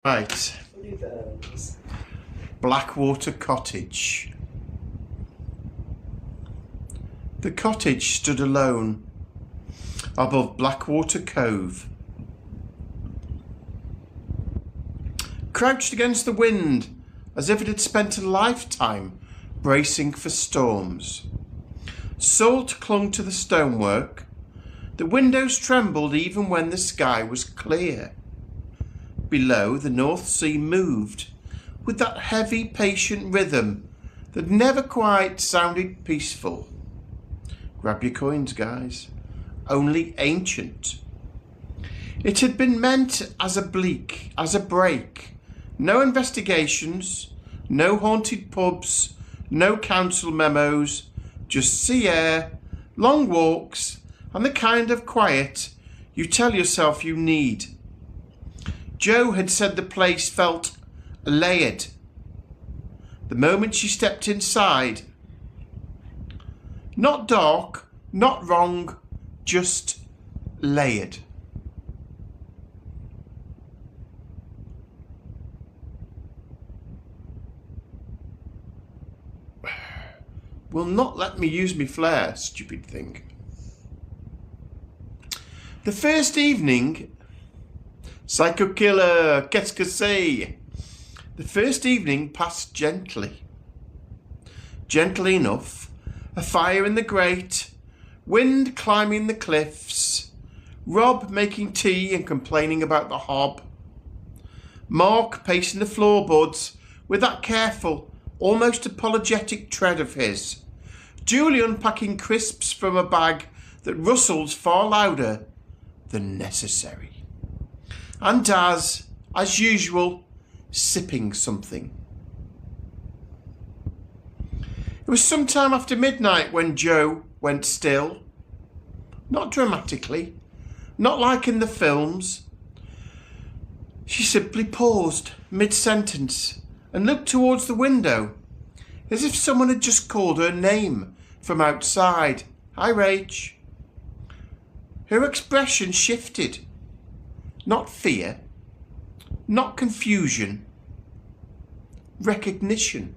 Right. Blackwater Cottage. The cottage stood alone above Blackwater Cove. Crouched against the wind as if it had spent a lifetime bracing for storms. Salt clung to the stonework. The windows trembled even when the sky was clear. Below, the North Sea moved with that heavy, patient rhythm that never quite sounded peaceful. Grab your coins, guys. Only ancient. It had been meant as a break. No investigations, no haunted pubs, no council memos, just sea air, long walks, and the kind of quiet you tell yourself you need. Jo had said the place felt layered. The moment she stepped inside, not dark, not wrong, just layered. Will not let me use me flair, stupid thing. The first evening, psycho killer, qu'est-ce que c'est? The first evening passed gently. Gently enough. A fire in the grate, wind climbing the cliffs, Rob making tea and complaining about the hob, Mark pacing the floorboards with that careful, almost apologetic tread of his, Julie unpacking crisps from a bag that rustled far louder than necessary, and Daz, as usual, sipping something. It was some time after midnight when Jo went still. Not dramatically, not like in the films. She simply paused mid-sentence and looked towards the window, as if someone had just called her name from outside. Hi, Rach. Her expression shifted. Not fear, not confusion, recognition.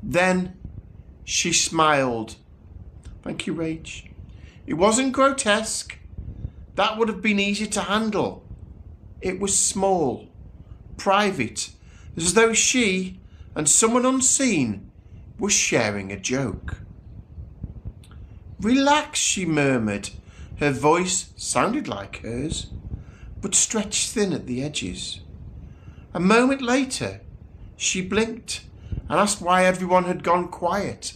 Then she smiled. Thank you, Rach. It wasn't grotesque. That would have been easy to handle. It was small, private, as though she and someone unseen were sharing a joke. Relax, she murmured. Her voice sounded like hers, but stretched thin at the edges. A moment later, she blinked and asked why everyone had gone quiet.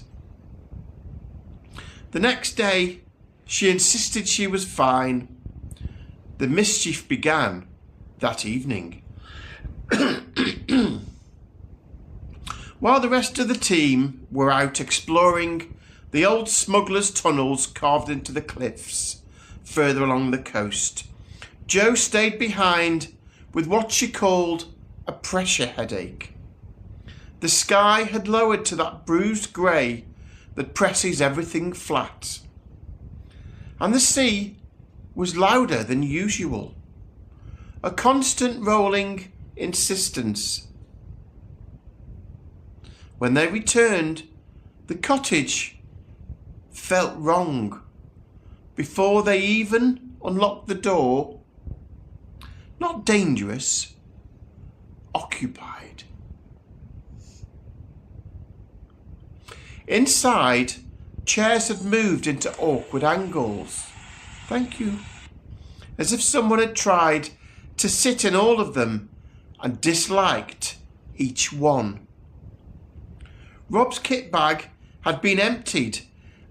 The next day, she insisted she was fine. The mischief began that evening. While the rest of the team were out exploring the old smuggler's tunnels carved into the cliffs further along the coast, Jo stayed behind with what she called a pressure headache. The sky had lowered to that bruised grey that presses everything flat. And the sea was louder than usual. A constant rolling insistence. When they returned, the cottage felt wrong. Before they even unlocked the door, not dangerous, occupied. Inside, chairs had moved into awkward angles. Thank you. As if someone had tried to sit in all of them and disliked each one. Rob's kit bag had been emptied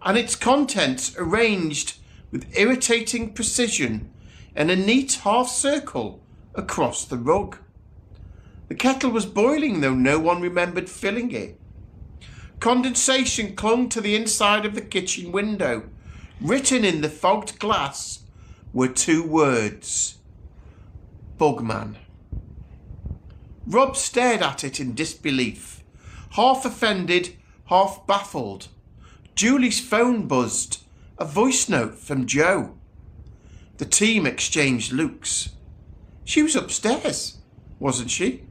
and its contents arranged with irritating precision in a neat half circle across the rug. The kettle was boiling, though no one remembered filling it. Condensation clung to the inside of the kitchen window. Written in the fogged glass were two words: Bugman. Rob stared at it in disbelief, half offended, half baffled. Julie's phone buzzed, a voice note from Jo. The team exchanged looks. She was upstairs, wasn't she?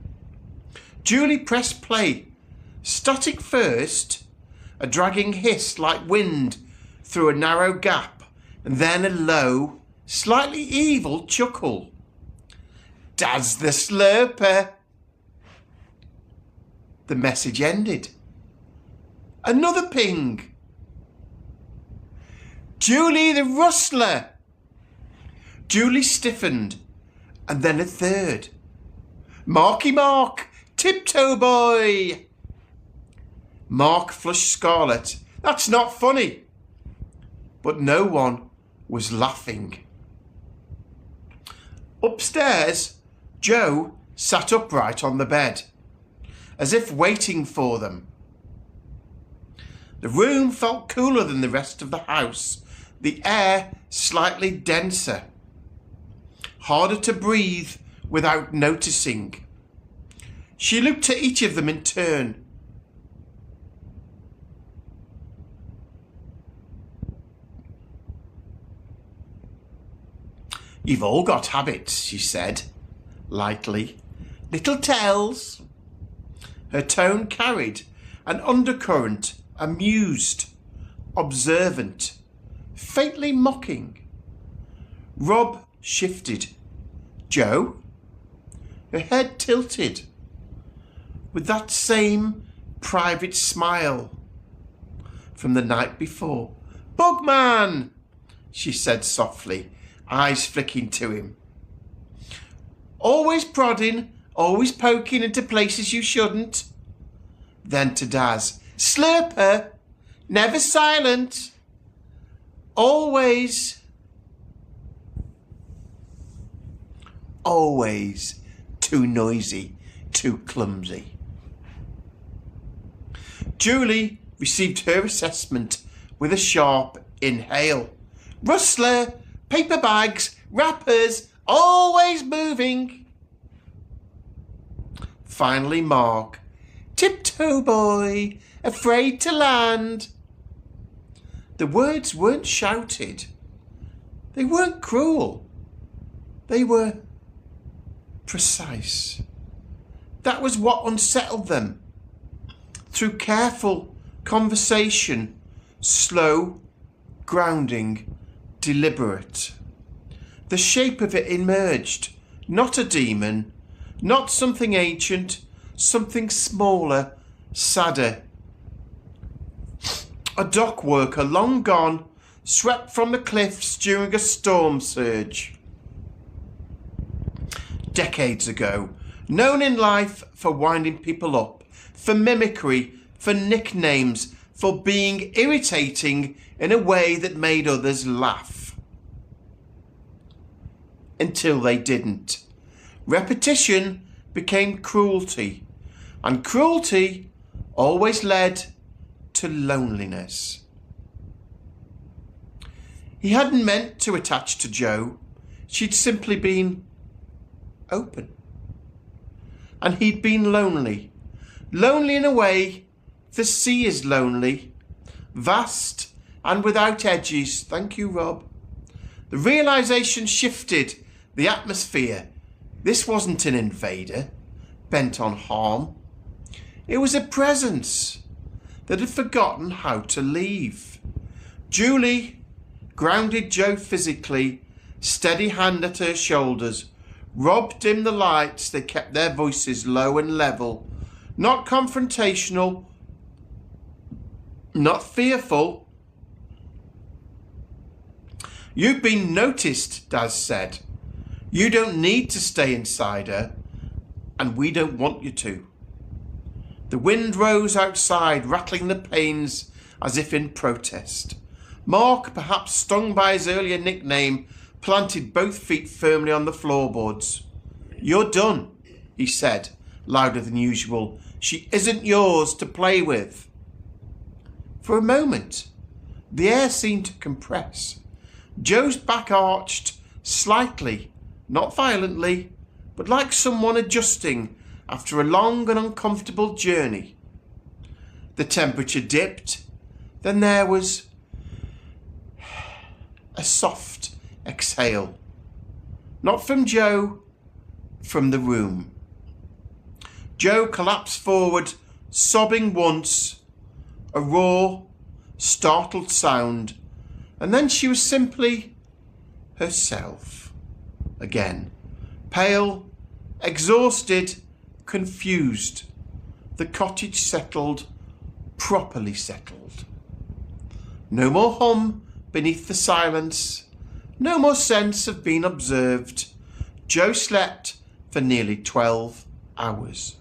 Julie pressed play. Static first, a dragging hiss like wind through a narrow gap, and then a low, slightly evil chuckle. "Dad's the slurper." The message ended. Another ping. "Julie the rustler." Julie stiffened, and then a third. "Marky Mark, tiptoe boy." Mark flushed scarlet. "That's not funny." But no one was laughing. Upstairs, Joe sat upright on the bed, as if waiting for them. The room felt cooler than the rest of the house, the air slightly denser, harder to breathe without noticing. She looked at each of them in turn. "You've all got habits," she said, lightly. "Little tells." Her tone carried an undercurrent, amused, observant, faintly mocking. Rob shifted. "Joe?" Her head tilted, with that same private smile from the night before. "Bugman," she said softly, eyes flicking to him. "Always prodding, always poking into places you shouldn't." Then to Daz, "Slurper, never silent, always too noisy, too clumsy." Julie received her assessment with a sharp inhale. "Rustler, paper bags, wrappers, always moving." Finally Mark, "Tiptoe boy, afraid to land." The words weren't shouted. They weren't cruel. They were precise. That was what unsettled them. Through careful conversation, slow, grounding, deliberate, the shape of it emerged. Not a demon, not something ancient, something smaller, sadder. A dock worker long gone, swept from the cliffs during a storm surge. Decades ago, known in life for winding people up, for mimicry, for nicknames, for being irritating in a way that made others laugh. Until they didn't. Repetition became cruelty, and cruelty always led to loneliness. He hadn't meant to attach to Jo. She'd simply been open. And he'd been lonely. Lonely in a way the sea is lonely. Vast and without edges. Thank you, Rob. The realisation shifted the atmosphere. This wasn't an invader bent on harm. It was a presence that had forgotten how to leave. Julie grounded Jo physically, steady hand at her shoulders. Rob dimmed the lights. They kept their voices low and level, not confrontational, not fearful. "You've been noticed," Daz said. "You don't need to stay inside her, and we don't want you to." The wind rose outside, rattling the panes as if in protest. Mark, perhaps stung by his earlier nickname, planted both feet firmly on the floorboards. "You're done," he said, louder than usual. "She isn't yours to play with." For a moment, the air seemed to compress. Jo's back arched slightly, not violently, but like someone adjusting after a long and uncomfortable journey. The temperature dipped. Then there was a soft exhale. Not from Jo, from the room. Jo collapsed forward, sobbing once, a raw, startled sound, and then she was simply herself again, pale, exhausted, confused. The cottage settled, properly settled. No more hum beneath the silence, no more sense of being observed. Jo slept for nearly 12 hours.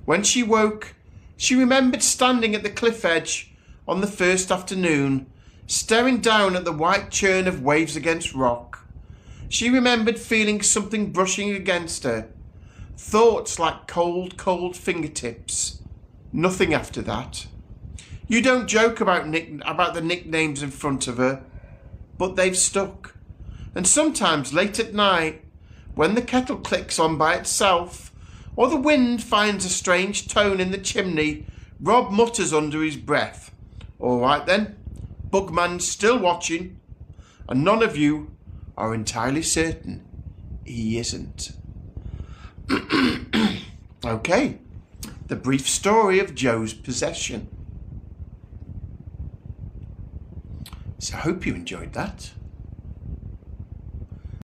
When she woke, she remembered standing at the cliff edge on the first afternoon, staring down at the white churn of waves against rock. She remembered feeling something brushing against her, thoughts like cold, cold fingertips. Nothing after that. You don't joke about the nicknames in front of her, but they've stuck. And sometimes late at night, when the kettle clicks on by itself, or the wind finds a strange tone in the chimney, Rob mutters under his breath, "All right then, Bugman's still watching," and none of you are entirely certain he isn't. Okay, the brief story of Jo's possession. So I hope you enjoyed that.